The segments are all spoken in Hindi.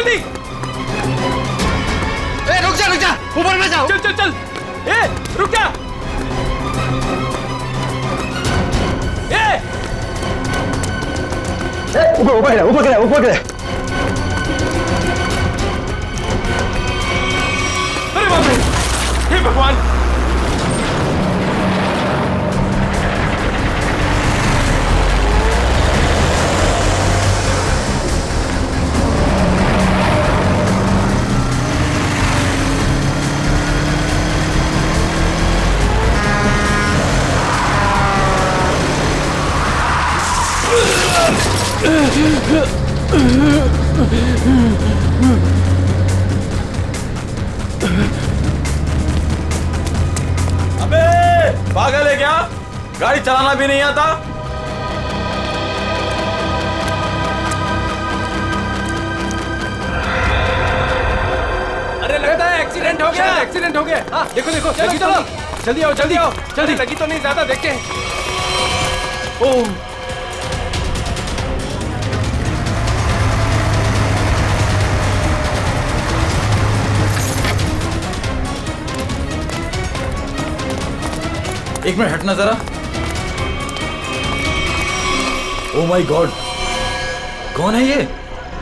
जल्दी। रुक जा, ऊपर में जाओ। चल चल चल। रुक जा। ऊपर गिरा। अरे बाप रे, हे भगवान। अबे पागल है क्या? गाड़ी चलाना भी नहीं आता? अरे लगता है एक्सीडेंट हो गया। एक्सीडेंट हो गया। हाँ देखो देखो, लगी तो नहीं। जल्दी आओ जल्दी आओ जल्दी। लगी तो नहीं ज्यादा, देखते हैं। ओह एक मिनट हटना जरा। ओह माय गॉड, कौन है ये?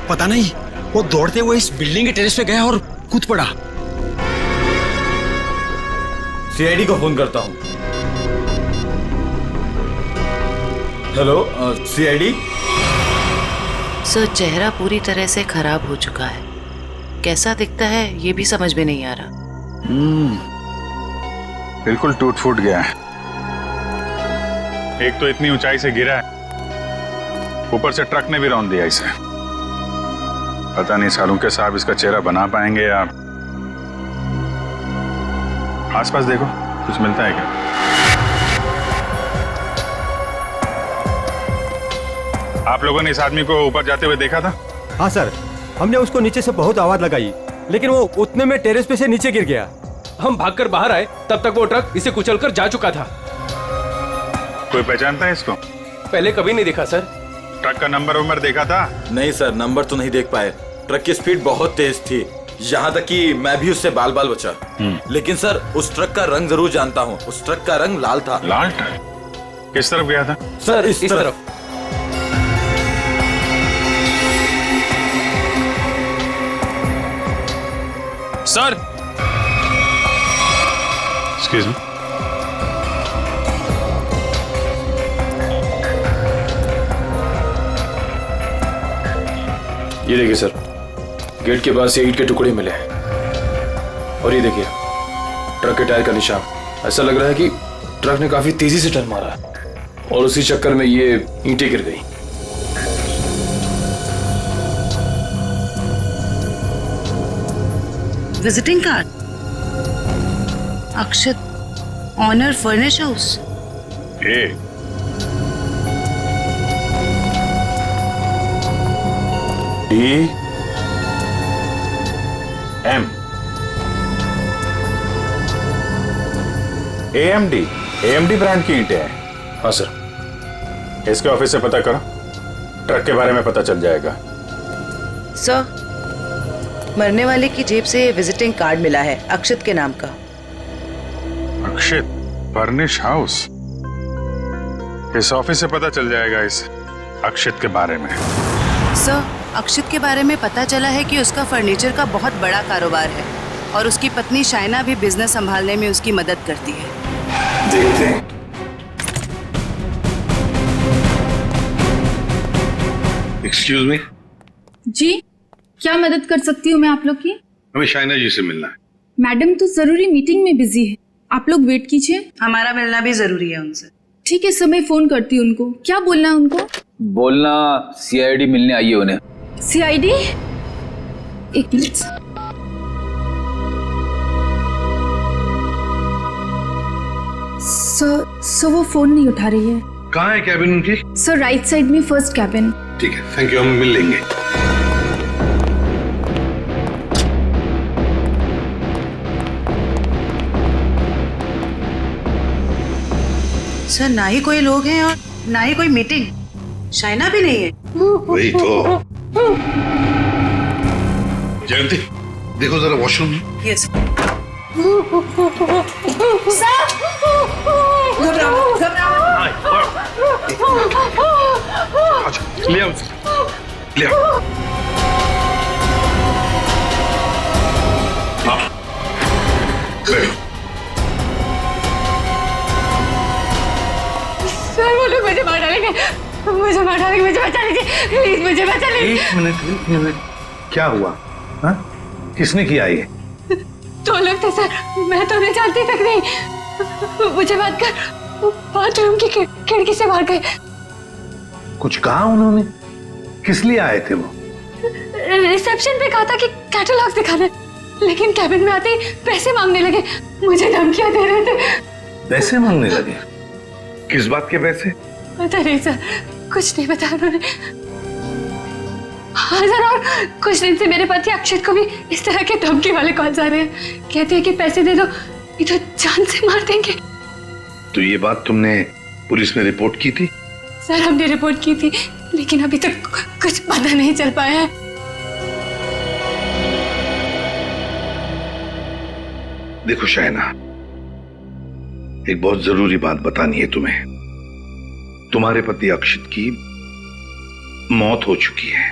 पता नहीं, वो दौड़ते हुए इस बिल्डिंग के टेरेस पे गया और कूद पड़ा। सीआईडी को फोन करता हूं। Hello CID. सर, चेहरा पूरी तरह से खराब हो चुका है। कैसा दिखता है ये भी समझ में नहीं आ रहा। बिल्कुल टूट फूट गया है। एक तो इतनी ऊंचाई से गिरा है, ऊपर से ट्रक ने भी रौंद दिया इसे। पता नहीं सालू के साहब इसका चेहरा बना पाएंगे या। आसपास देखो, कुछ मिलता है क्या? आप लोगों ने इस आदमी को ऊपर जाते हुए देखा था? हाँ सर, हमने उसको नीचे से बहुत आवाज लगाई, लेकिन वो उतने में टेरेस पे से नीचे गिर गया। हम भागकर बाहर आए, तब तक वो ट्रक इसे कुचलकर जा चुका था। कोई पहचानता है इसको? पहले कभी नहीं देखा सर। ट्रक का नंबर देखा था? नहीं सर, नंबर तो नहीं देख पाए। ट्रक की स्पीड बहुत तेज थी, यहाँ तक कि मैं भी उससे बाल बाल बचा। लेकिन सर, उस ट्रक का रंग जरूर जानता हूँ। उस ट्रक का रंग लाल था। लाल ट्रक? किस तरफ गया था? सर इस तरफ। Sir excuse me. ये देखिए सर, गेट के पास ये ईंट के टुकड़े मिले हैं। और ये देखिए ट्रक के टायर का निशान। ऐसा लग रहा है कि ट्रक ने काफी तेजी से टर्न मारा और उसी चक्कर में ये ईंटें गिर गई। Visiting card, Akshat, owner furnish house. DM AMD brand की ईंटें हैं। हाँ सर। इसके ऑफिस से पता करो, ट्रक के बारे में पता चल जाएगा। सर, मरने वाले की जेब से विजिटिंग कार्ड मिला है, अक्षत के नाम का। अक्षित फर्निश हाउस? इस ऑफिस से पता चल जाएगा इस अक्षित के बारे में। सर, अक्षित के बारे में पता चला है कि उसका फर्नीचर का बहुत बड़ा कारोबार है और उसकी पत्नी शाइना भी बिजनेस संभालने में उसकी मदद करती है। देखते हैं। Excuse me. जी, क्या मदद कर सकती हूँ मैं आप लोग की? हमें शाइना जी से मिलना है। मैडम तो जरूरी मीटिंग में बिजी है, आप लोग वेट कीजिए। हमारा मिलना भी जरूरी है उनसे। ठीक है सर, मैं फोन करती हूँ उनको। क्या बोलना है उनको? बोलना सीआईडी मिलने आई है उन्हें। सीआईडी? एक मिनट। सर वो फोन नहीं उठा रही है। कहाँ है कैबिन उनकी? सर राइट साइड में फर्स्ट कैबिन। ठीक है, थैंक यू, हम मिल लेंगे। सर, ना ही कोई लोग हैं और ना ही कोई मीटिंग। शाइना भी नहीं है। वही तो। जयंती देखो जरा वॉशरूम। यस अच्छा ले आओ ले आओ। हाँ बैठो। सर वो लोग मुझे मार डालेंगे, मुझे मार डालेंगे, मुझे बचा लीजिए प्लीज, मुझे बचा लीजिए। एक मिनट क्या हुआ? हाँ किसने किया ये? दो लोग थे सर, मैं तो उन्हें जानती तक नहीं। मुझे बात कर बाथरूम की खिड़की से मार गए। कुछ कहा उन्होंने? किस लिए आए थे वो? रिसेप्शन पे कहा था कि कैटलॉग दिखाना, लेकिन कैबिन में आते ही पैसे मांगने लगे, मुझे धमकियां दे रहे थे। पैसे मांगने लगे? किस बात के पैसे? पता नहीं सर, कुछ नहीं बताया उन्होंने। हाँ सर, और कुछ दिन से मेरे पति अक्षत को भी इस तरह के धमकी वाले कॉल्स आ रहे हैं। कहते हैं कि पैसे दे दो, ये तो जान से मार देंगे। तो ये बात तुमने पुलिस में रिपोर्ट की थी? सर हमने रिपोर्ट की थी, लेकिन अभी तक कुछ पता नहीं चल पाया है। देखो शायना, एक बहुत जरूरी बात बतानी है तुम्हें। तुम्हारे पति अक्षित की मौत हो चुकी है।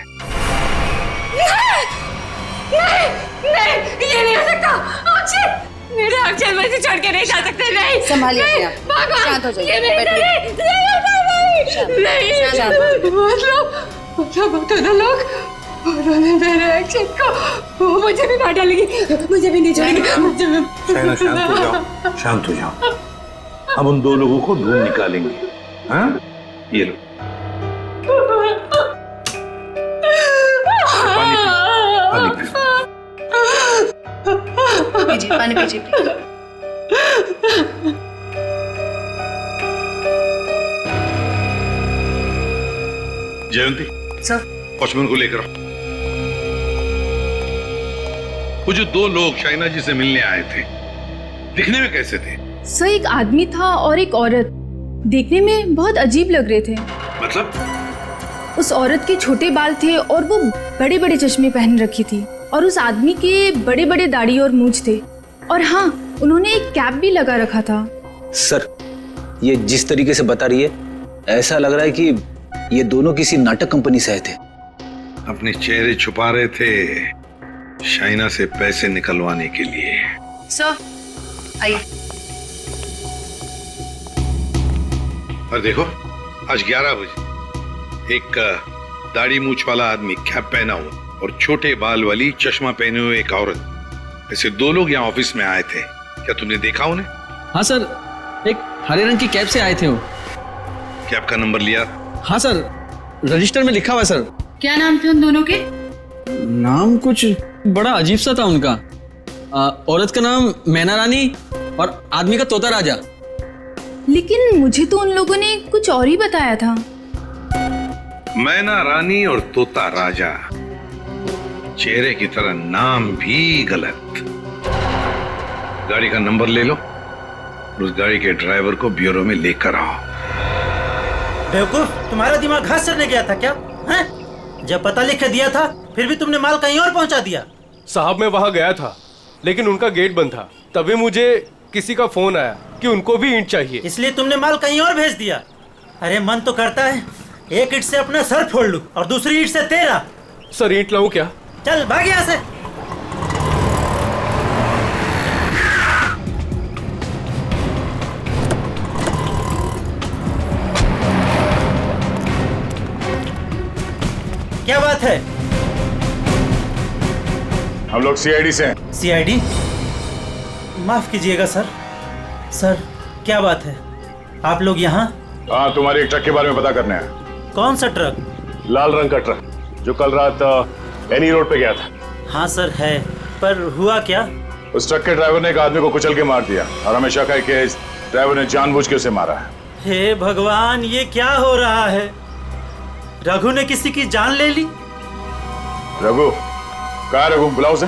नहीं, ये नहीं हो सकता। अक्षत, मेरे अक्षत मुझे छोड़ के नहीं जा सकते। नहीं, संभालिए अपने आप। भगवान, शांत हो जाइए, ये नहीं, बैठिए। मतलब दोनों लोग उन्होंने मेरे अक्षत को, वो मुझे भी मार डालेगी, मुझे भी नहीं छोड़ेगी, मुझे भी। शायना शांत हो जाओ, शांत हो जाओ। हम उन दो लोगों को ढूंढ निकालेंगे। हाँ ये लो पानी पीजिए, पानी पीजिए प्लीज। जयंती सर, वॉचमैन को लेकर आओ। वो जो दो लोग शाइना जी से मिलने आए थे, दिखने में कैसे थे? सर एक आदमी था और एक औरत, देखने में बहुत अजीब लग रहे थे। मतलब? उस औरत के छोटे बाल थे और वो बड़े बड़े चश्मे पहन रखी थी, और उस आदमी के बड़े बड़े दाढ़ी और मूंछ थे, और हाँ उन्होंने एक कैप भी लगा रखा था। सर, ये जिस तरीके से बता रही है, ऐसा लग रहा है कि ये दोनों किसी नाटक कंपनी से आए थे। अपने चेहरे छुपा रहे थे शाइना से पैसे निकलवाने के लिए। सर आइए। और देखो, आज 11 बजे एक दाढ़ी मूछ वाला आदमी कैप पहना हुआ और छोटे बाल वाली चश्मा पहने हुए एक औरत, ऐसे दो लोग यहाँ ऑफिस में आए थे। क्या तुमने देखा उन्हें? हाँ सर, एक हरे रंग की कैब से आए थे वो। कैब का नंबर लिया? हाँ सर, रजिस्टर में लिखा हुआ है सर। क्या नाम थे उन दोनों के? नाम कुछ बड़ा अजीब सा था उनका। औरत का नाम मैना रानी और आदमी का तोता राजा। लेकिन मुझे तो उन लोगों ने कुछ और ही बताया था। मैना रानी और तोता राजा, चेहरे की तरह नाम भी गलत। गाड़ी का नंबर ले लो, उस गाड़ी के ड्राइवर को ब्यूरो में लेकर आओ। बेवकूफ, तुम्हारा दिमाग घास चढ़ने गया था क्या? हैं? जब पता लिख के दिया था, फिर भी तुमने माल कहीं और पहुंचा दिया। साहब मैं वहाँ गया था, लेकिन उनका गेट बंद था। तभी मुझे किसी का फोन आया कि उनको भी ईंट चाहिए, इसलिए तुमने माल कहीं और भेज दिया। अरे मन तो करता है एक ईंट से अपना सर फोड़ लूं और दूसरी ईंट से तेरा। सर ईंट लाऊं क्या? चल भाग यहाँ से। क्या बात है? हम लोग सीआईडी से हैं। सीआईडी? माफ कीजिएगा सर। सर क्या बात है, आप लोग यहाँ? हाँ, तुम्हारे एक ट्रक के बारे में पता करने आया। कौन सा ट्रक? लाल रंग का ट्रक जो कल रात एनी रोड पे गया था। हाँ सर है, पर हुआ क्या? उस ट्रक के ड्राइवर ने एक आदमी को कुचल के मार दिया और हमें शक है कि इस ड्राइवर ने जानबूझ के उसे मारा है। हे भगवान, ये क्या हो रहा है? रघु ने किसी की जान ले ली? रघु? कहाँ रघु? बुलाओ उसे।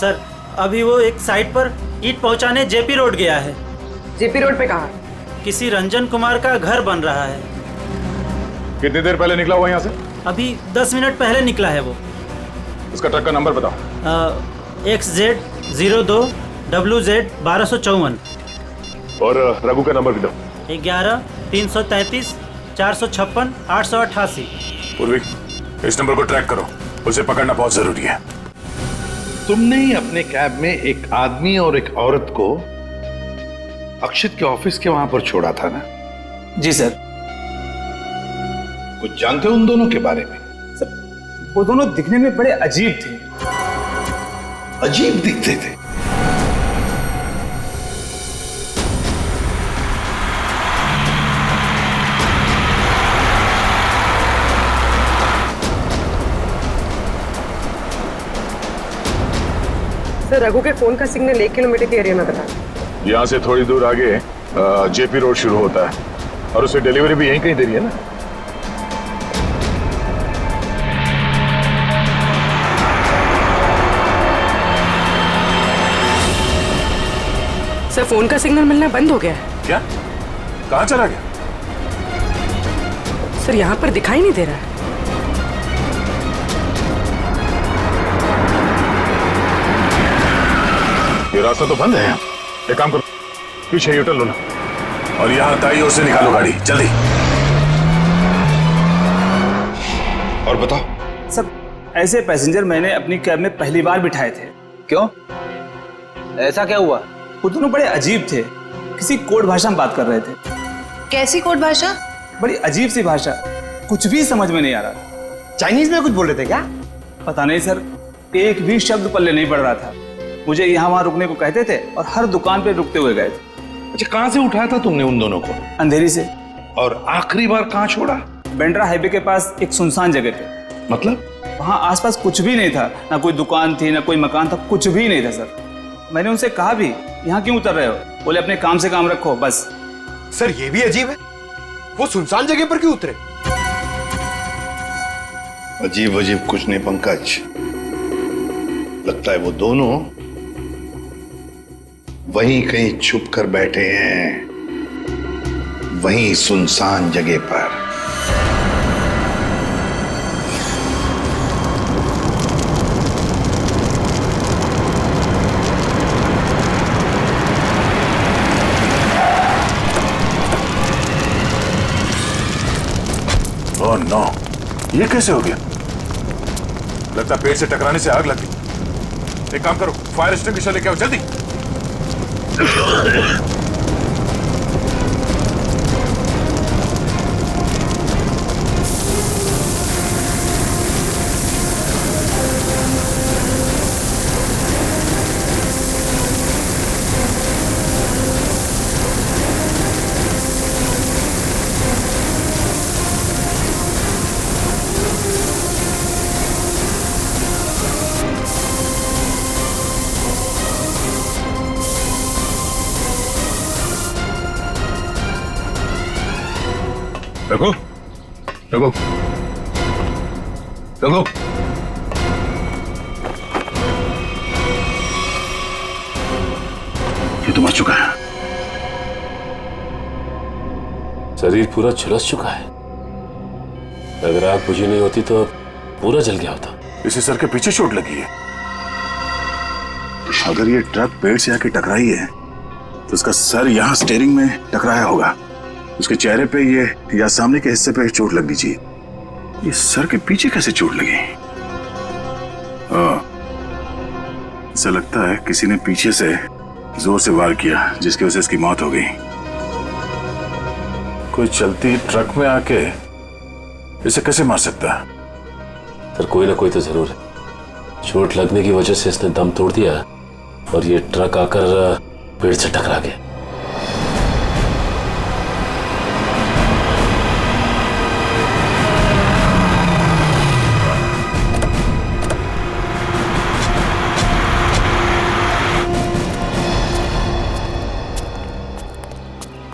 सर अभी वो एक साइट पर ईंट पहुंचाने जेपी रोड गया है। जेपी रोड पे कहाँ? किसी रंजन कुमार का घर बन रहा है। कितनी देर पहले निकला हुआ यहाँ से? अभी 10 मिनट पहले निकला है वो। उसका ट्रक का नंबर बताओ। XZ02WZ1254। और रघु का नंबर कितना? 11-333-456-888। पूर्वी, इस नंबर को ट्रैक करो, उसे पकड़ना बहुत जरूरी है। तुमने ही अपने कैब में एक आदमी और एक औरत को अक्षित के ऑफिस के वहां पर छोड़ा था ना? जी सर। कुछ जानते हो उन दोनों के बारे में? सर, वो दोनों दिखने में बड़े अजीब थे। अजीब दिखते थे? सर, रघु के फोन का सिग्नल 1 किलोमीटर के एरिया में बता। यहाँ से थोड़ी दूर आगे जेपी रोड शुरू होता है और उसे डिलीवरी भी यहीं कहीं दे रही है ना? सर, फोन का सिग्नल मिलना बंद हो गया है। क्या? कहाँ चला गया? सर, यहाँ पर दिखाई नहीं दे रहा है। ये रास्ता तो बंद है। एक काम करो, पीछे यूटर्न लो ना और यहाँ दाईं ओर से निकालो गाड़ी, जल्दी। और बताओ। सर, ऐसे पैसेंजर मैंने अपनी कैब में पहली बार बिठाए थे। क्यों? ऐसा क्या हुआ? वो दोनों बड़े अजीब थे, किसी कोड भाषा में बात कर रहे थे। कैसी कोड भाषा? बड़ी अजीब सी भाषा, कुछ भी समझ में नहीं आ रहा। चाइनीज में कुछ बोल रहे थे क्या? पता नहीं सर, एक भी शब्द पल्ले नहीं पड़ रहा था। मुझे यहाँ वहां रुकने को कहते थे और हर दुकान पे रुकते हुए गए थे। अच्छा, कहाँ से उठाया था तुमने उन दोनों को? अंधेरी से। और आखिरी बार कहाँ छोड़ा? बेंड्रा हाईवे के पास एक सुनसान जगह पे। मतलब? वहाँ आसपास कुछ भी नहीं था, ना कोई दुकान थी ना कोई मकान था, कुछ भी नहीं था सर। मैंने उनसे कहा भी, यहाँ क्यों उतर रहे हो? बोले अपने काम से काम रखो बस। सर, ये भी अजीब है, वो सुनसान जगह पर क्यों उतरे? अजीब अजीब कुछ नहीं पंकज, लगता है वो दोनों वहीं कहीं छुप कर बैठे हैं, वहीं सुनसान जगह पर। ओह नो, ये कैसे हो गया? लगता पेड़ से टकराने से आग लग गई। एक काम करो, फायर एक्सटिंग्विशर लेके आओ जल्दी। रघु, रघु, रघु, ये तो मर चुका है। शरीर पूरा झुलस चुका है। अगर आग बुझी नहीं होती तो पूरा जल गया होता। इसे सर के पीछे चोट लगी है। अगर ये ट्रक पेड़ से आके टकराई है तो उसका सर यहाँ स्टीयरिंग में टकराया होगा। उसके चेहरे पे ये या सामने के हिस्से पे चोट लगनी चाहिए। ये सर के पीछे कैसे चोट लगी? ऐसा लगता है किसी ने पीछे से जोर से वार किया, जिसकी वजह से इसकी मौत हो गई। कोई चलती ट्रक में आके इसे कैसे मार सकता है? सर, कोई ना कोई तो जरूर है। चोट लगने की वजह से इसने दम तोड़ दिया और ये ट्रक आकर पेड़ से टकरा गया।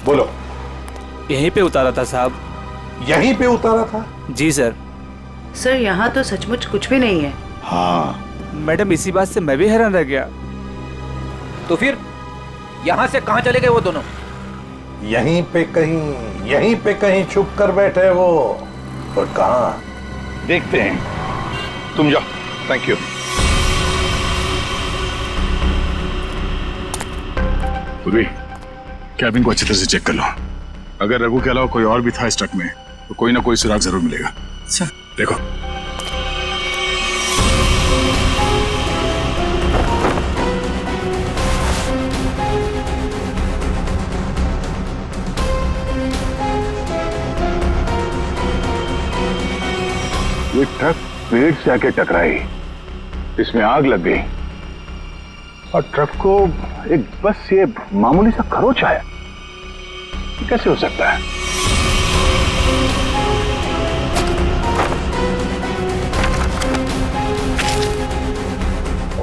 बोलो। यहीं पे उतारा था साहब। यहीं पे उतारा था? जी सर। सर, यहाँ तो सचमुच कुछ भी नहीं है। हाँ मैडम, इसी बात से मैं भी हैरान रह गया। तो फिर यहाँ से कहाँ चले गए वो दोनों? यहीं पे कहीं छुप कर बैठे वो। और कहाँ देखते हैं। तुम जाओ। Thank you. पूर्वी, कैबिन को अच्छी तरह से चेक कर लो। अगर रघु के अलावा कोई और भी था इस ट्रक में तो कोई ना कोई सुराग जरूर मिलेगा। अच्छा देखो। ये ट्रक पेड़ से आके टकराई, इसमें आग लग गई और ट्रक को एक बस ये मामूली सा खरोच आया। ये कैसे हो सकता है?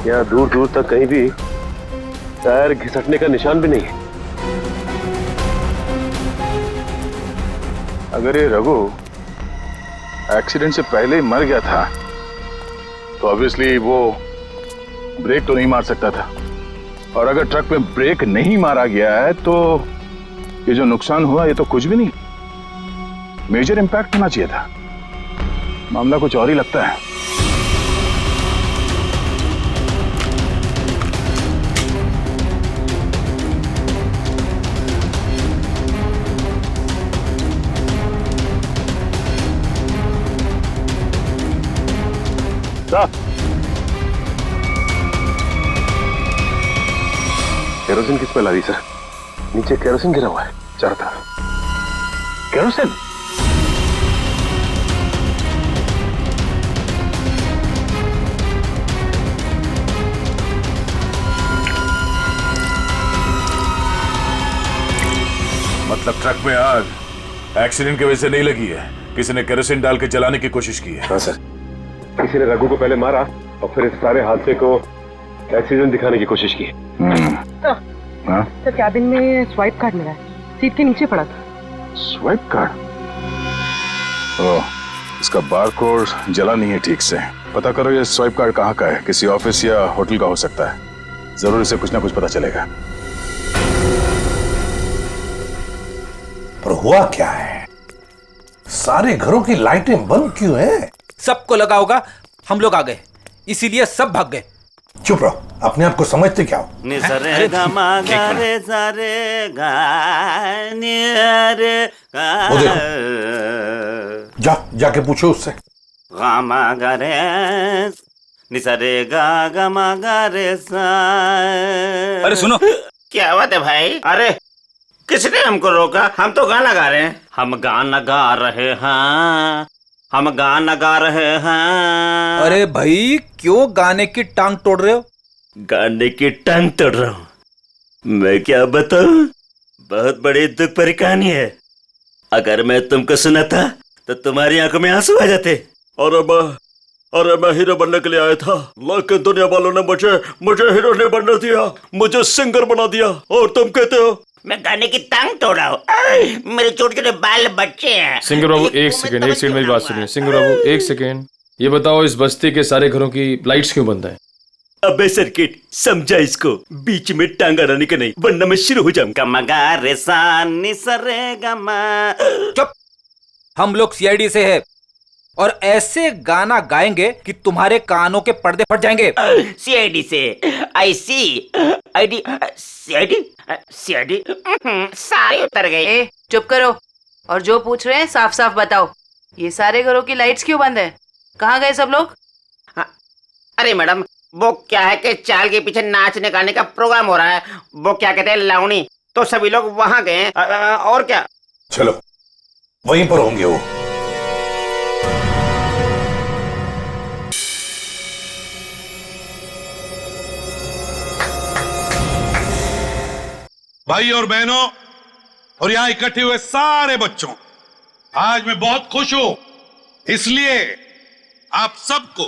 यहाँ दूर दूर तक कहीं भी टायर घिसटने का निशान भी नहीं है। अगर ये रघु एक्सीडेंट से पहले ही मर गया था तो ऑब्वियसली वो ब्रेक तो नहीं मार सकता था, और अगर ट्रक में ब्रेक नहीं मारा गया है तो ये जो नुकसान हुआ ये तो कुछ भी नहीं, मेजर इंपैक्ट होना चाहिए था। मामला कुछ और ही लगता है। केरोसिन किस पे ला दी सर? नीचे केरोसिन गिरा हुआ है चारों तरफ। केरोसिन? मतलब ट्रक में आग एक्सीडेंट की वजह से नहीं लगी है, किसी ने केरोसिन डाल के जलाने की कोशिश की है। हाँ सर, किसी ने रघु को पहले मारा और फिर इस सारे हादसे को एक्सीडेंट दिखाने की कोशिश की। तो कैबिन में स्वाइप कार्ड मिला है, सीट के नीचे पड़ा था। Swipe card? ओह, इसका बारकोड जला नहीं है ठीक से। पता करो ये स्वाइप कार्ड कहाँ का है, किसी ऑफिस या होटल का हो सकता है। जरूर इसे कुछ ना कुछ पता चलेगा। पर हुआ क्या है? सारे घरों की लाइटें बंद क्यों हैं? सबको लगा होगा हम लोग आ गए, इसीलिए सब भाग गए। चुप रहो, अपने आप को समझते क्या हो? वो देखो, जाके पूछो उससे। अरे सुनो, क्या बात है भाई? अरे किसने हमको रोका? हम तो गाना गा रहे हैं। हम गाना गा रहे हैं, हम गाना गा रहे हैं। अरे भाई क्यों गाने की टांग तोड़ रहे हो? गाने की टांग तोड़ रहा हूँ? मैं क्या बताऊं, बहुत बड़ी दुख भरी कहानी है। अगर मैं तुमको सुनाता तो तुम्हारी आंखों में आंसू आ जाते। अरे मैं हीरो बनने के लिए आया था, लेकिन दुनिया वालों ने मुझे हीरो नहीं बनने दिया, मुझे सिंगर बना दिया। और तुम कहते हो मैं गाने की टांग तोड़ा हूँ? मेरे छोटे छोटे बाल बच्चे हैं। सिंगर बाबू एक सेकंड मेरी बात सुनिए। सिंगर बाबू एक सेकंड, ये बताओ इस बस्ती के सारे घरों की लाइट्स क्यों बंद है? अबे सर्किट, समझा इसको, बीच में टांग अड़ाने का नहीं, वरना मैं शुरू हो जाऊंगा। मगा रे सा नि सा रे गा मा। चुप, हम लोग सीआईडी से है और ऐसे गाना गाएंगे कि तुम्हारे कानों के पर्दे फट जाएंगे। सीआईडी से? आई सी आईडी सीआईडी सीआईडी सारे उतर गए। चुप करो और जो पूछ रहे हैं साफ साफ बताओ। ये सारे घरों की लाइट्स क्यों बंद है? कहाँ गए सब लोग? अरे मैडम, वो क्या है कि चाल के पीछे नाचने गाने का प्रोग्राम हो रहा है, वो क्या कहते हैं लावणी, तो सभी लोग वहां गए। और क्या? चलो वहीं पर होंगे वो। भाई और बहनों और यहाँ इकट्ठे हुए सारे बच्चों, आज मैं बहुत खुश हूं, इसलिए आप सबको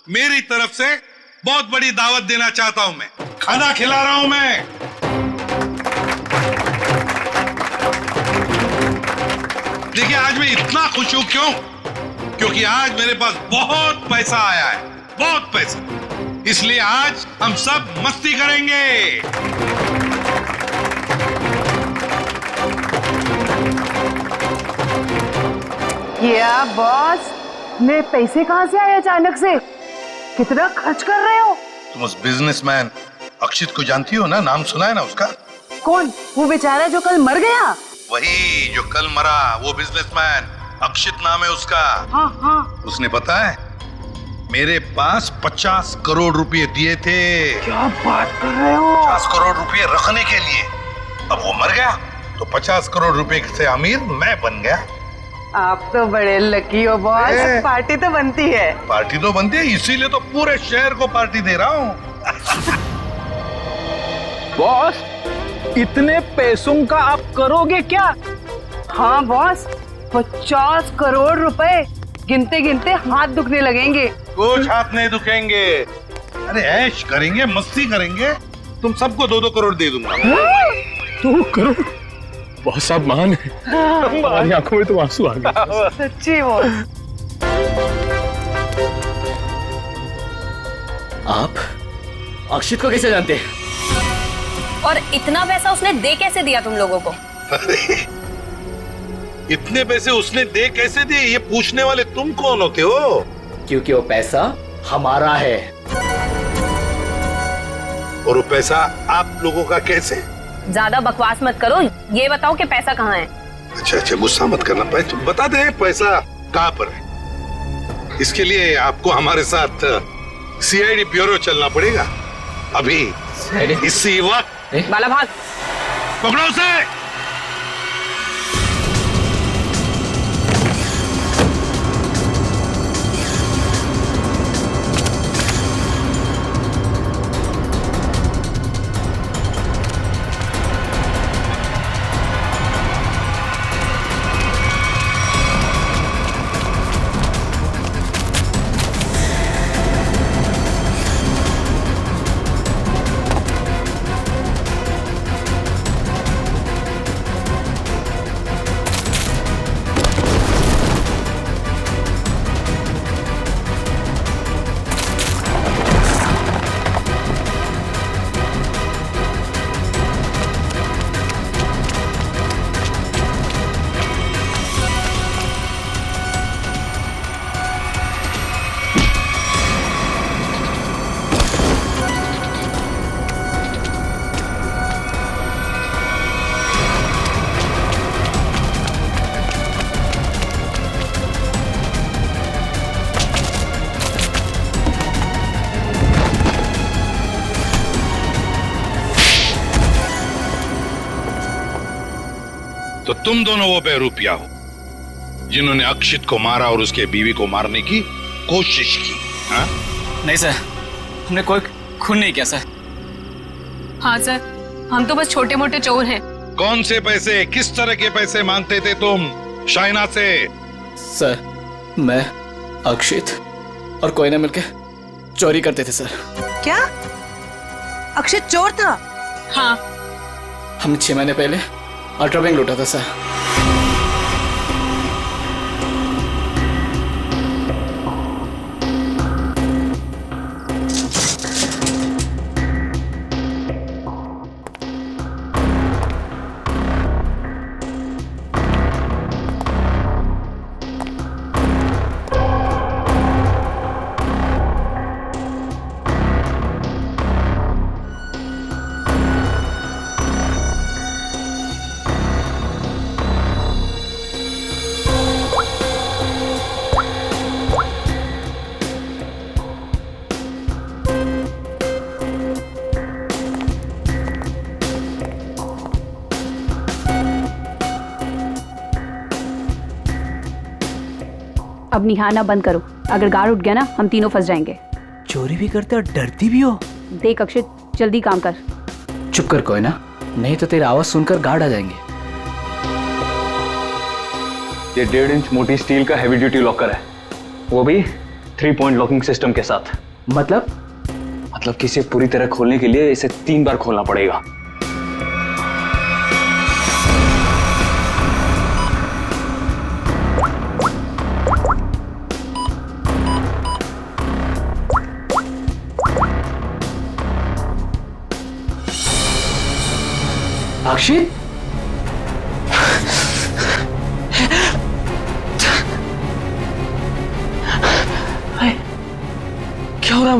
मेरी तरफ से बहुत बड़ी दावत देना चाहता हूं। मैं खाना खिला रहा हूं। मैं देखिए आज मैं इतना खुश हूं क्यों? क्योंकि आज मेरे पास बहुत पैसा आया है, बहुत पैसा। इसलिए आज हम सब मस्ती करेंगे। क्या बॉस, मेरे पैसे कहाँ से आए अचानक से? कितना खर्च कर रहे हो? तुम उस बिजनेसमैन अक्षित को जानती हो ना? नाम सुना है ना उसका? कौन? वो बेचारा जो कल मर गया? वही जो कल मरा, वो बिजनेसमैन अक्षित नाम है उसका। हाँ हाँ। उसने पता है मेरे पास 50 करोड़ रुपए दिए थे। क्या बात कर रहे हो? 50 करोड़ रुपए रखने के लिए। अब वो मर गया तो 50 करोड़ रुपए से अमीर मैं बन गया। आप तो बड़े लकी हो बॉस। पार्टी तो बनती है। पार्टी तो बनती है, इसीलिए तो पूरे शहर को पार्टी दे रहा हूँ। बॉस, इतने पैसों का आप करोगे क्या? हाँ बॉस, 50 करोड़ रुपए गिनते गिनते हाथ दुखने लगेंगे। कुछ हाथ नहीं दुखेंगे। अरे ऐश करेंगे, मस्ती करेंगे। तुम सबको 2-2 करोड़ दे दूंगा। 2 करोड़? बहुत साहब महान है। हमारी आंखों में तो आंसू आ गए। सच्ची वो। आप अक्षित को कैसे जानते हैं? और इतना पैसा उसने दे कैसे दिया तुम लोगों को? अरे इतने पैसे उसने दे कैसे दिए, ये पूछने वाले तुम कौन होते हो? क्योंकि वो पैसा हमारा है। और वो पैसा आप लोगों का कैसे? ज्यादा बकवास मत करो, ये बताओ कि पैसा कहाँ है? अच्छा, गुस्सा मत करना। पैसा बता दे, पैसा कहाँ पर है। इसके लिए आपको हमारे साथ सीआईडी ब्यूरो चलना पड़ेगा। अभी इसी वक्त। बाला भाग। पकड़ो उसे। तो तुम दोनों वो बेरूपिया हो जिन्होंने अक्षित को मारा और उसके बीवी को मारने की कोशिश की। हाँ? नहीं सर, हमने कोई खून नहीं किया सर। हाँ सर, हम तो बस छोटे मोटे चोर हैं। कौन से पैसे, किस तरह के पैसे मांगते थे तुम शाइना से? सर, मैं अक्षित और कोयना मिलके चोरी करते थे सर। क्या अक्षित चोर था? हाँ। हमने 6 महीने पहले अल्ट्रा बैंक लूटा था सर। अब निहारना बंद करो, अगर गार्ड उठ गया ना हम तीनों फंस जाएंगे। चोरी भी करते और डरती भी हो। देख अक्षित, जल्दी काम कर। चुप कर कोयना, नहीं तो तेरी आवाज सुनकर गार्ड आ जाएंगे। ये 1.5 इंच मोटी स्टील का हैवी ड्यूटी लॉकर है, वो भी 3 पॉइंट लॉकिंग सिस्टम के साथ। मतलब कि इसे पूरी तरह खोलने के लिए इसे 3 बार खोलना पड़ेगा। अक्षित, क्या हो रहा है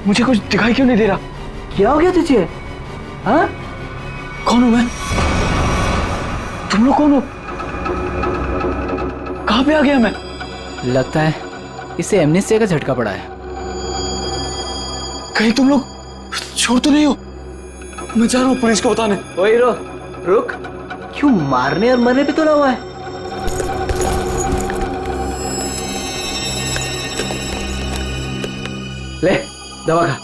मुझे कुछ दिखाई क्यों नहीं दे रहा? क्या हो गया तुझे? हाँ? कौन हूं मैं? तुम लोग कौन हो? कहां पे आ गया मैं? लगता है इसे एमनेस्टिया का झटका पड़ा है। कहीं तुम लोग छोड़ तो नहीं हो? मैं जा रहा हूँ पुलिस को बताने। ओए हीरो, रुक। क्यों मारने और मरने पे तुला हुआ है? ले दवा खा।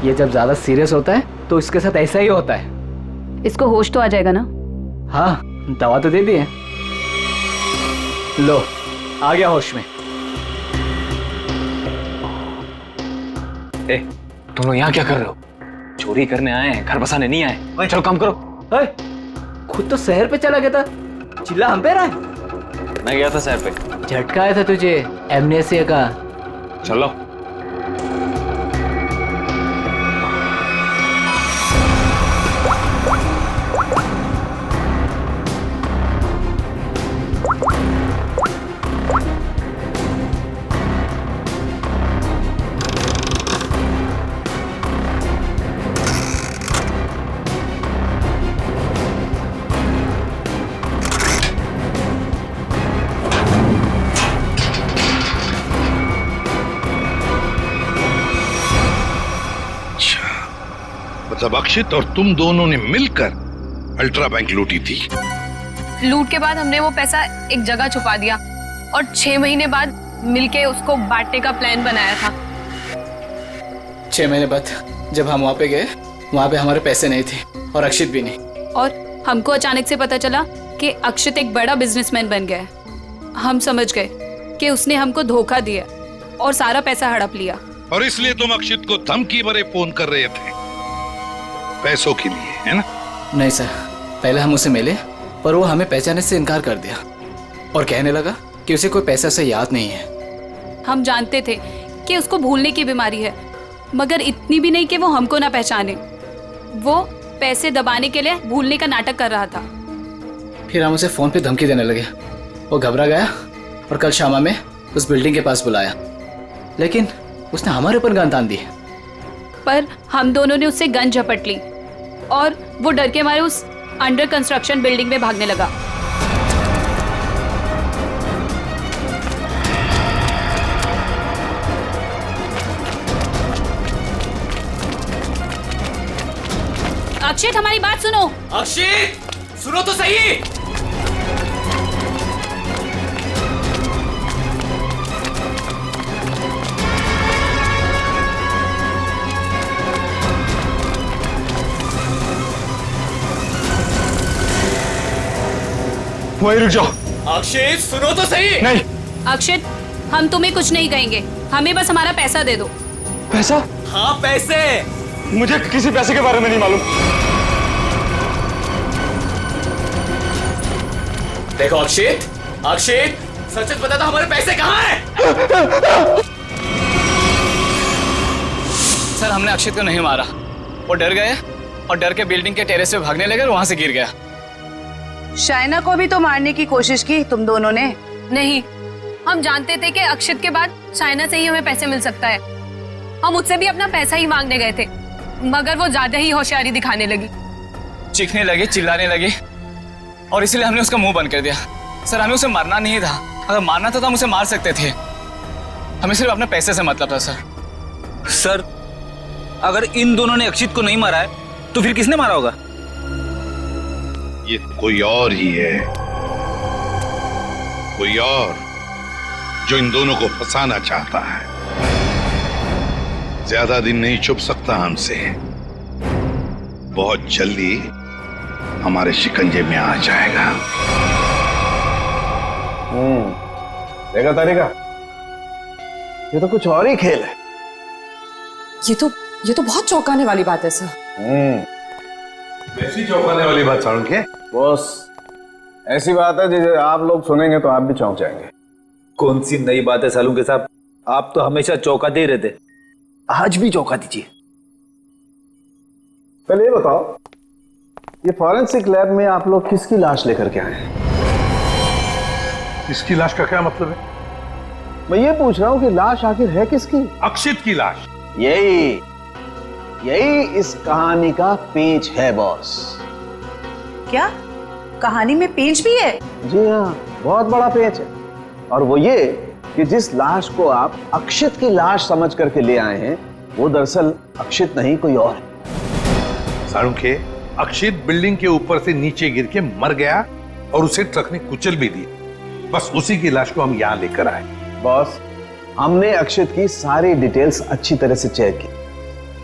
ये जब ज्यादा सीरियस होता है तो इसके साथ ऐसा ही होता है। इसको होश तो आ जाएगा ना? हाँ, दवा तो दे दी है। लो, आ गया होश में। ए, तुम लोग यहाँ क्या कर रहे हो? चोरी करने आए हैं, घर बसाने नहीं आए। चलो काम करो। खुद तो शहर पे चला गया था, चिल्ला हम पे रहा है। मैं गया था शहर पे। झटका आया था तुझे एमनेस्टिया का। चलो। मतलब अक्षित और तुम दोनों ने मिलकर अल्ट्रा बैंक लूटी थी। लूट के बाद हमने वो पैसा एक जगह छुपा दिया और 6 महीने बाद मिलके उसको बांटने का प्लान बनाया था। 6 महीने बाद जब हम वहाँ पे गए, वहाँ पे हमारे पैसे नहीं थे और अक्षित भी नहीं। और हमको अचानक से पता चला कि अक्षित एक बड़ा बिजनेसमैन बन गया है। हम समझ गए कि उसने हमको धोखा दिया और सारा पैसा हड़प लिया। और इसलिए तुम अक्षित को धमकी भरे फोन कर रहे थे पैसों के लिए, है ना? नहीं सर, पहले हम उसे मिले पर वो हमें पहचानने से इनकार कर दिया और कहने लगा कि उसे कोई पैसा से याद नहीं है। हम जानते थे कि उसको भूलने की बीमारी है, मगर इतनी भी नहीं कि वो हमको ना पहचाने। वो पैसे दबाने के लिए भूलने का नाटक कर रहा था। फिर हम उसे फोन पे धमकी देने लगे। वो घबरा गया और कल शाम में उस बिल्डिंग के पास बुलाया, लेकिन उसने हमारे ऊपर गन तान दी। पर हम दोनों ने उससे गन झपट ली और वो डर के मारे उस अंडर कंस्ट्रक्शन बिल्डिंग में भागने लगा। अक्षित, हमारी बात सुनो। अक्षित, सुनो तो सही। वहीं रुक जाओ। अक्षित, सुनो तो सही। नहीं। अक्षित, हम तुम्हें कुछ नहीं कहेंगे, हमें बस हमारा पैसा दे दो। पैसा? हाँ, पैसे। मुझे किसी पैसे के बारे में नहीं मालूम। देखो अक्षित, अक्षित, सच बता दो हमारे पैसे कहाँ हैं? सर, हमने अक्षित को नहीं मारा। वो डर गए और डर के बिल्डिंग के टेरेस पे भागने लगे और वहां से गिर गया। शाइना को भी तो मारने की कोशिश की तुम दोनों ने। नहीं, हम जानते थे कि अक्षित के बाद शाइना से ही हमें पैसे मिल सकता है। हम उससे भी अपना पैसा ही मांगने गए थे, मगर वो ज्यादा ही होशियारी दिखाने लगी। चीखने लगी, चिल्लाने लगी और इसलिए हमने उसका मुंह बंद कर दिया। सर, हमें उसे मारना नहीं था। अगर मारना था तो हम उसे मार सकते थे। हमें सिर्फ अपने पैसे से मतलब था। सर, अगर इन दोनों ने अक्षित को नहीं मारा है तो फिर किसने मारा होगा? ये कोई और ही है, कोई और जो इन दोनों को फंसाना चाहता है। ज्यादा दिन नहीं छुप सकता हमसे, बहुत जल्दी हमारे शिकंजे में आ जाएगा। देखा तारिका, ये तो कुछ और ही खेल है। ये तो बहुत चौंकाने वाली बात है सर। ऐसी चौंकाने वाली बात सारुण के? बॉस, ऐसी बात है जिसे आप लोग सुनेंगे तो आप भी चौंक जाएंगे। कौन सी नई बात है सालू के साहब? आप तो हमेशा चौंकाते ही रहते, आज भी चौंका दीजिए। पहले ये बताओ, ये फॉरेंसिक लैब में आप लोग किसकी लाश लेकर के आए हैं? इसकी लाश का क्या मतलब है? मैं ये पूछ रहा हूँ कि लाश आखिर है किसकी? अक्षित की लाश। यही इस कहानी का पेच है बॉस। क्या कहानी में पेच भी है? जी हाँ, बहुत बड़ा पेच है। और वो ये कि जिस लाश को आप अक्षित की लाश समझ करके ले आए हैं, वो दरअसल अक्षित नहीं कोई और है। साळुंखे, अक्षित बिल्डिंग के ऊपर से नीचे गिर के मर गया और उसे ट्रक ने कुचल भी दिया। बस उसी की लाश को हम यहाँ लेकर आए। बॉस, हमने अक्षित की सारी डिटेल्स अच्छी तरह से चेक की।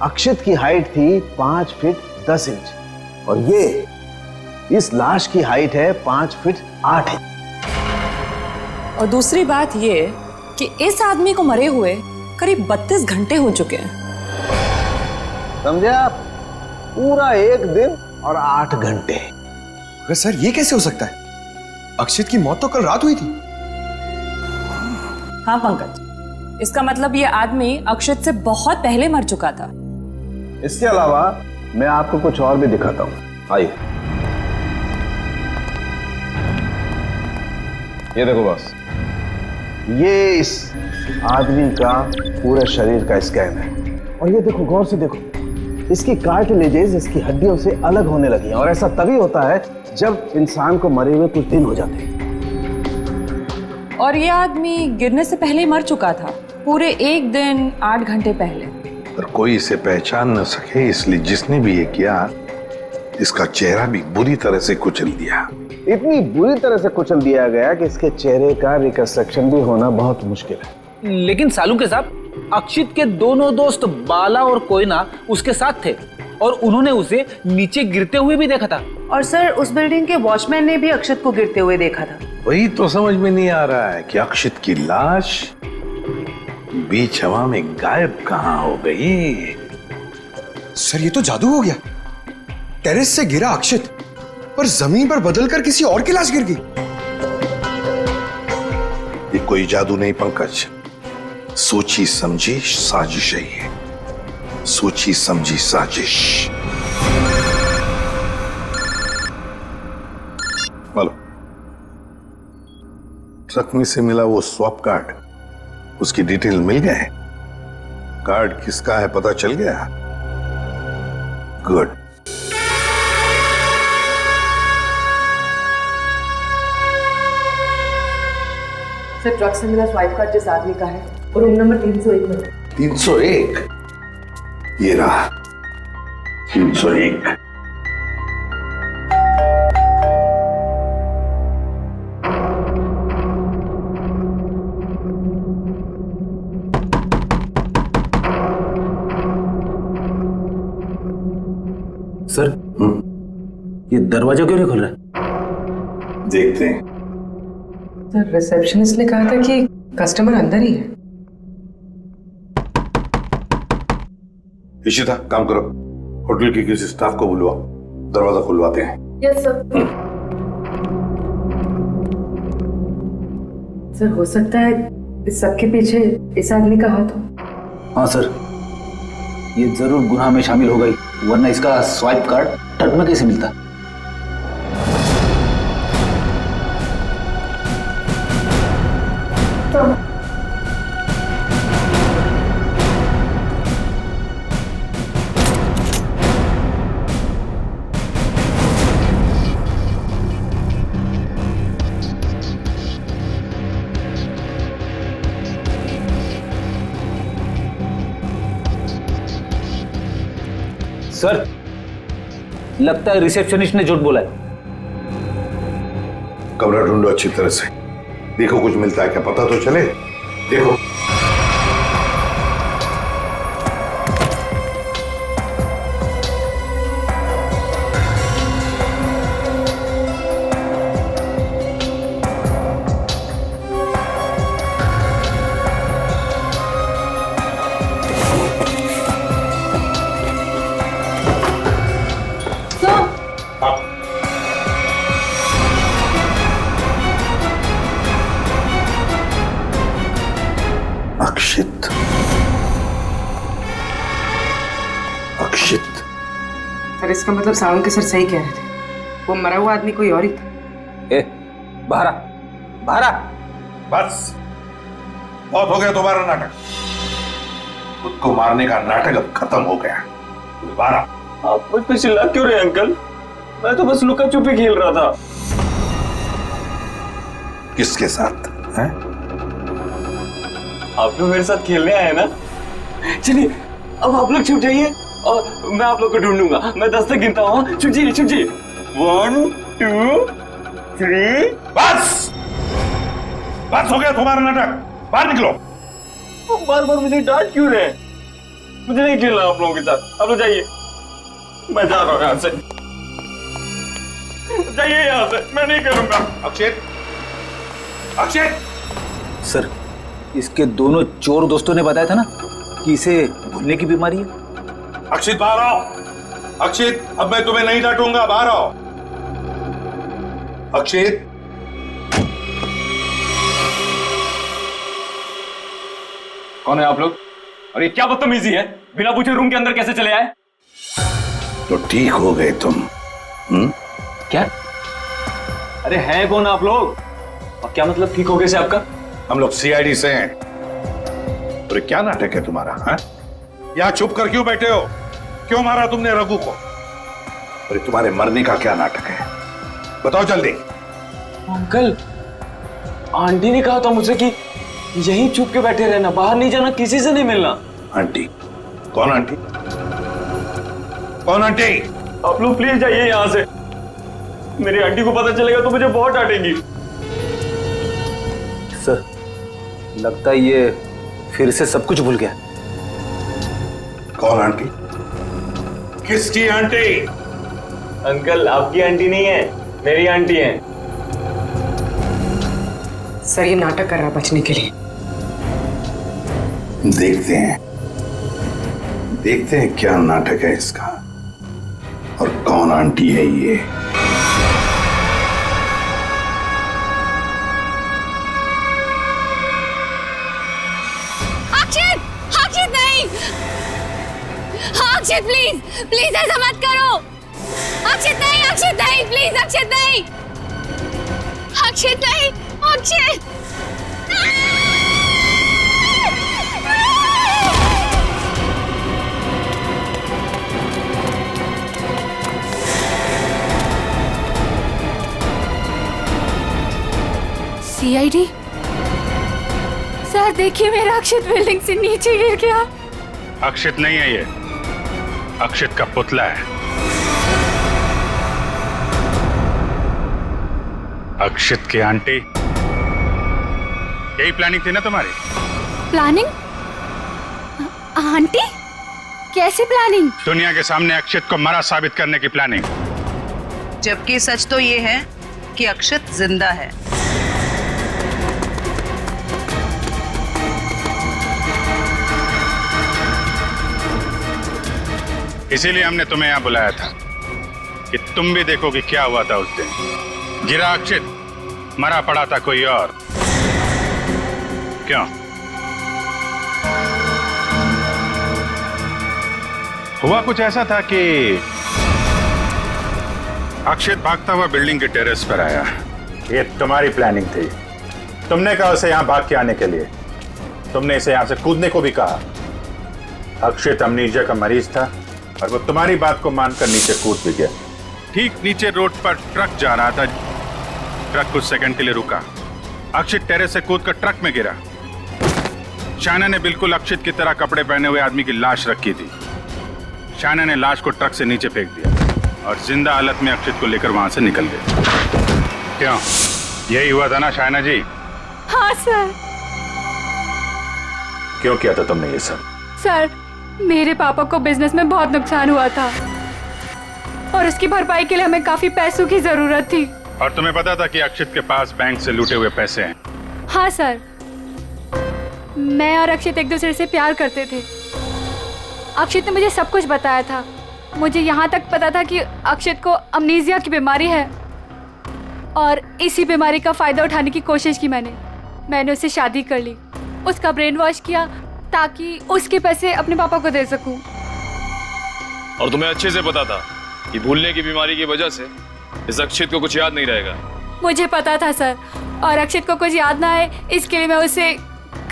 अक्षित की हाइट थी 5 फीट 10 इंच और ये इस लाश की हाइट है 5 फीट 8 इंच। और दूसरी बात ये कि इस आदमी को मरे हुए करीब 32 घंटे हो चुके हैं। समझे आप? पूरा 1 दिन और 8 घंटे। अगर सर ये कैसे हो सकता है? अक्षित की मौत तो कल रात हुई थी। हाँ पंकज, इसका मतलब ये आदमी अक्षित से बहुत पहले मर चुका था। इसके अलावा मैं आपको कुछ और भी दिखाता हूँ। आइए, ये देखो बॉस, ये इस आदमी का पूरे शरीर का स्कैन है। और ये देखो, गौर से देखो, इसकी कार्टिलेजेस इसकी हड्डियों से अलग होने लगी हैं। और ऐसा तभी होता है जब इंसान को मरे हुए कुछ दिन हो जाते हैं। और ये आदमी गिरने से पहले ही मर चुका था, पूरे 1 दिन 8 घंटे पहले। पर कोई इसे पहचान न सके, इसलिए जिसने भी ये किया इसका चेहरा भी बुरी तरह से कुचल दिया। इतनी बुरी तरह से कुचल दिया गया कि इसके चेहरे का रिकंस्ट्रक्शन भी होना बहुत मुश्किल है। लेकिन सालू साहब, अक्षित के दोनों दोस्त बाला और कोयना उसके साथ थे और उन्होंने उसे नीचे गिरते हुए भी देखा था। और सर, उस बिल्डिंग के वॉचमैन ने भी अक्षित को गिरते हुए देखा था। वही तो समझ में नहीं आ रहा है कि अक्षित की लाश बीच हवा में गायब कहां हो गई। सर ये तो जादू हो गया। टेरेस से गिरा अक्षित, पर जमीन पर बदलकर किसी और की लाश गिर गई। ये कोई जादू नहीं पंकज, सोची समझी साजिश है ये। सोची समझी साजिश। बोलो, ट्रक में से मिला वो स्वैप कार्ड, उसकी डिटेल मिल गए? कार्ड किसका है पता चल गया? गुड। सर, ट्रक से मिला स्वाइप कार्ड जिस आदमी का है और रूम नंबर 301 में। 301? ये रहा 301। सर, ये दरवाजा क्यों नहीं खुल रहा? देखते हैं। सर, रिसेप्शनिस्ट ने कहा था कि कस्टमर अंदर ही है। इशिता, काम करो, होटल के किसी स्टाफ को बुलवाओ, दरवाजा खुलवाते हैं। Yes sir. सर, हो सकता है इस सबके पीछे इस आदमी का हाथ हो। हाँ सर, ये जरूर गुनाह में शामिल हो गई, वरना इसका स्वाइप कार्ड ट्रक में कैसे मिलता? सर, लगता है रिसेप्शनिस्ट ने झूठ बोला है। कमरा ढूंढो अच्छी तरह से, देखो कुछ मिलता है क्या, पता तो चले। देखो। अक्षित, अक्षित। सर, इसका मतलब साळुंखे सर सही कह रहे थे, वो मरा हुआ आदमी कोई और ही था। बाहर आ, बाहर आ। बस बहुत हो गया तुम्हारा नाटक। खुद को मारने का नाटक अब खत्म हो गया। दोबारा आप मुझ पे चिल्ला क्यों रहे अंकल? मैं तो बस लुका छुपी खेल रहा था। किसके साथ हैं? आप लोग मेरे साथ खेलने आए ना? चलिए अब आप लोग छुप जाइए और मैं आप लोग को ढूंढूंगा। मैं 10 तक गिनता हूँ। छुप जाइए, छुप जाइए। 1 2 3। बस बस हो गया तुम्हारा नाटक। बाहर निकलो। बार बार मुझे डांट क्यों रहे? मुझे नहीं खेलना आप लोगों के साथ। आप लोग जाइए, मैं जा रहा हूँ यहाँ से। जाइए यहाँ से, मैं नहीं करूंगा। अक्षित, अक्षित। सर, इसके दोनों चोर दोस्तों ने बताया था ना कि इसे भूलने की बीमारी है। अक्षित बाहर आओ। अक्षित, अब मैं तुम्हें नहीं डांटूंगा, बाहर आओ। अक्षित। कौन है आप लोग? और ये क्या बदतमीजी है? बिना पूछे रूम के अंदर कैसे चले आए? तो ठीक हो गए तुम। क्या? अरे हैं कौन आप लोग? और क्या मतलब ठीक हो गए से आपका? हम लोग सीआईडी से हैं। अरे क्या नाटक है तुम्हारा? हैं? यहाँ चुप कर क्यों बैठे हो? क्यों मारा तुमने रघु को? अरे तुम्हारे मरने का क्या नाटक है? बताओ जल्दी। अंकल, आंटी ने कहा था मुझसे कि यहीं चुप के बैठे रहना, बाहर नहीं जाना, किसी से नहीं मिलना। आंटी? कौन आंटी? कौन आंटी? आप लोग प्लीज जाइए यहाँ से। मेरी आंटी को पता चलेगा तो मुझे बहुत डांटेंगी। सर, लगता है ये फिर से सब कुछ भूल गया। कौन आंटी? किसकी आंटी? अंकल, आपकी आंटी नहीं है, मेरी आंटी है। सर, ये नाटक कर रहा बचने के लिए। देखते हैं क्या नाटक है इसका और कौन आंटी है ये। अक्षित, अक्षित नहीं। अक्षित प्लीज, प्लीज ऐसा मत करो। अक्षित नहीं, अक्षित नहीं, प्लीज अक्षित नहीं, अक्षित नहीं, अक्षित। सीआईडी? सर देखिए, मेरा अक्षित बिल्डिंग से नीचे गिर गया। अक्षित नहीं है ये, अक्षित का पुतला है। अक्षित की आंटी। यही प्लानिंग थी ना तुम्हारी? प्लानिंग? आंटी? कैसे प्लानिंग? दुनिया के सामने अक्षित को मरा साबित करने की प्लानिंग। जबकि सच तो ये है कि अक्षित जिंदा है। इसीलिए हमने तुम्हें यहां बुलाया था कि तुम भी देखो कि क्या हुआ था उस दिन। गिरा अक्षित, मरा पड़ा था कोई और। क्यों? हुआ कुछ ऐसा था कि अक्षित भागता हुआ बिल्डिंग के टेरेस पर आया। ये तुम्हारी प्लानिंग थी। तुमने कहा उसे यहां भाग के आने के लिए। तुमने इसे यहां से कूदने को भी कहा। अक्षित अमनीजिया का मरीज था और वो तुम्हारी बात को मानकर नीचे कूद भी गया। ठीक नीचे रोड पर ट्रक जा रहा था। ट्रक कुछ सेकंड के लिए रुका। अक्षित टेरेस से कूदकर ट्रक में गिरा। शायना ने बिल्कुल अक्षित की तरह कपड़े पहने हुए आदमी की लाश रखी थी। शायना ने लाश को ट्रक से नीचे फेंक दिया और जिंदा हालत में अक्षित को लेकर वहां से निकल गए। क्यों? यही हुआ था ना शायना जी? हाँ सर। क्यों किया था तुमने ये सब? सर, मेरे पापा को बिजनेस में बहुत नुकसान हुआ था और उसकी भरपाई के लिए हमें काफी पैसों की जरूरत थी। और तुम्हें पता था कि अक्षित के पास बैंक से लूटे हुए पैसे हैं? हाँ सर, मैं और अक्षित एक दूसरे से प्यार करते थे। अक्षित ने मुझे सब कुछ बताया था। मुझे यहाँ तक पता था कि अक्षित को अमनीजिया की बीमारी है और इसी बीमारी का फायदा उठाने की कोशिश की मैंने उससे शादी कर ली, उसका ब्रेन वॉश किया ताकि उसके पैसे अपने पापा को दे सकूं। और तुम्हें अच्छे से पता था कि भूलने की बीमारी की वजह से इस अक्षित को कुछ याद नहीं रहेगा। मुझे पता था सर, और अक्षित को कुछ याद ना आए इसके लिए मैं उसे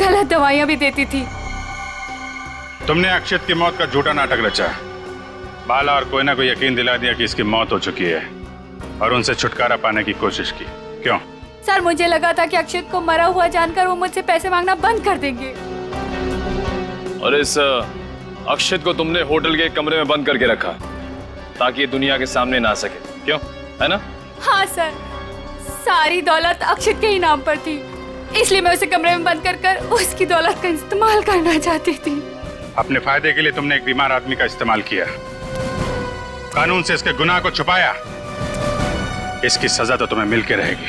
गलत दवाइयाँ भी देती थी। तुमने अक्षित की मौत का झूठा नाटक रचा। बाला और कोई ना कोई यकीन दिला दिया कि इसकी मौत हो चुकी है और उनसे छुटकारा पाने की कोशिश की। क्यों? सर मुझे लगा था कि अक्षित को मरा हुआ जानकर वो मुझसे पैसे मांगना बंद कर देंगे। और इस अक्षित को तुमने होटल के कमरे में बंद करके रखा ताकि ये दुनिया के सामने ना आ सके, क्यों? है ना? हाँ सर, सारी दौलत अक्षित के ही नाम पर थी, इसलिए मैं उसे कमरे में बंद कर उसकी दौलत का इस्तेमाल करना चाहती थी। अपने फायदे के लिए तुमने एक बीमार आदमी का इस्तेमाल किया, कानून से इसके गुनाह को छुपाया। इसकी सजा तो तुम्हें मिल के रहेगी।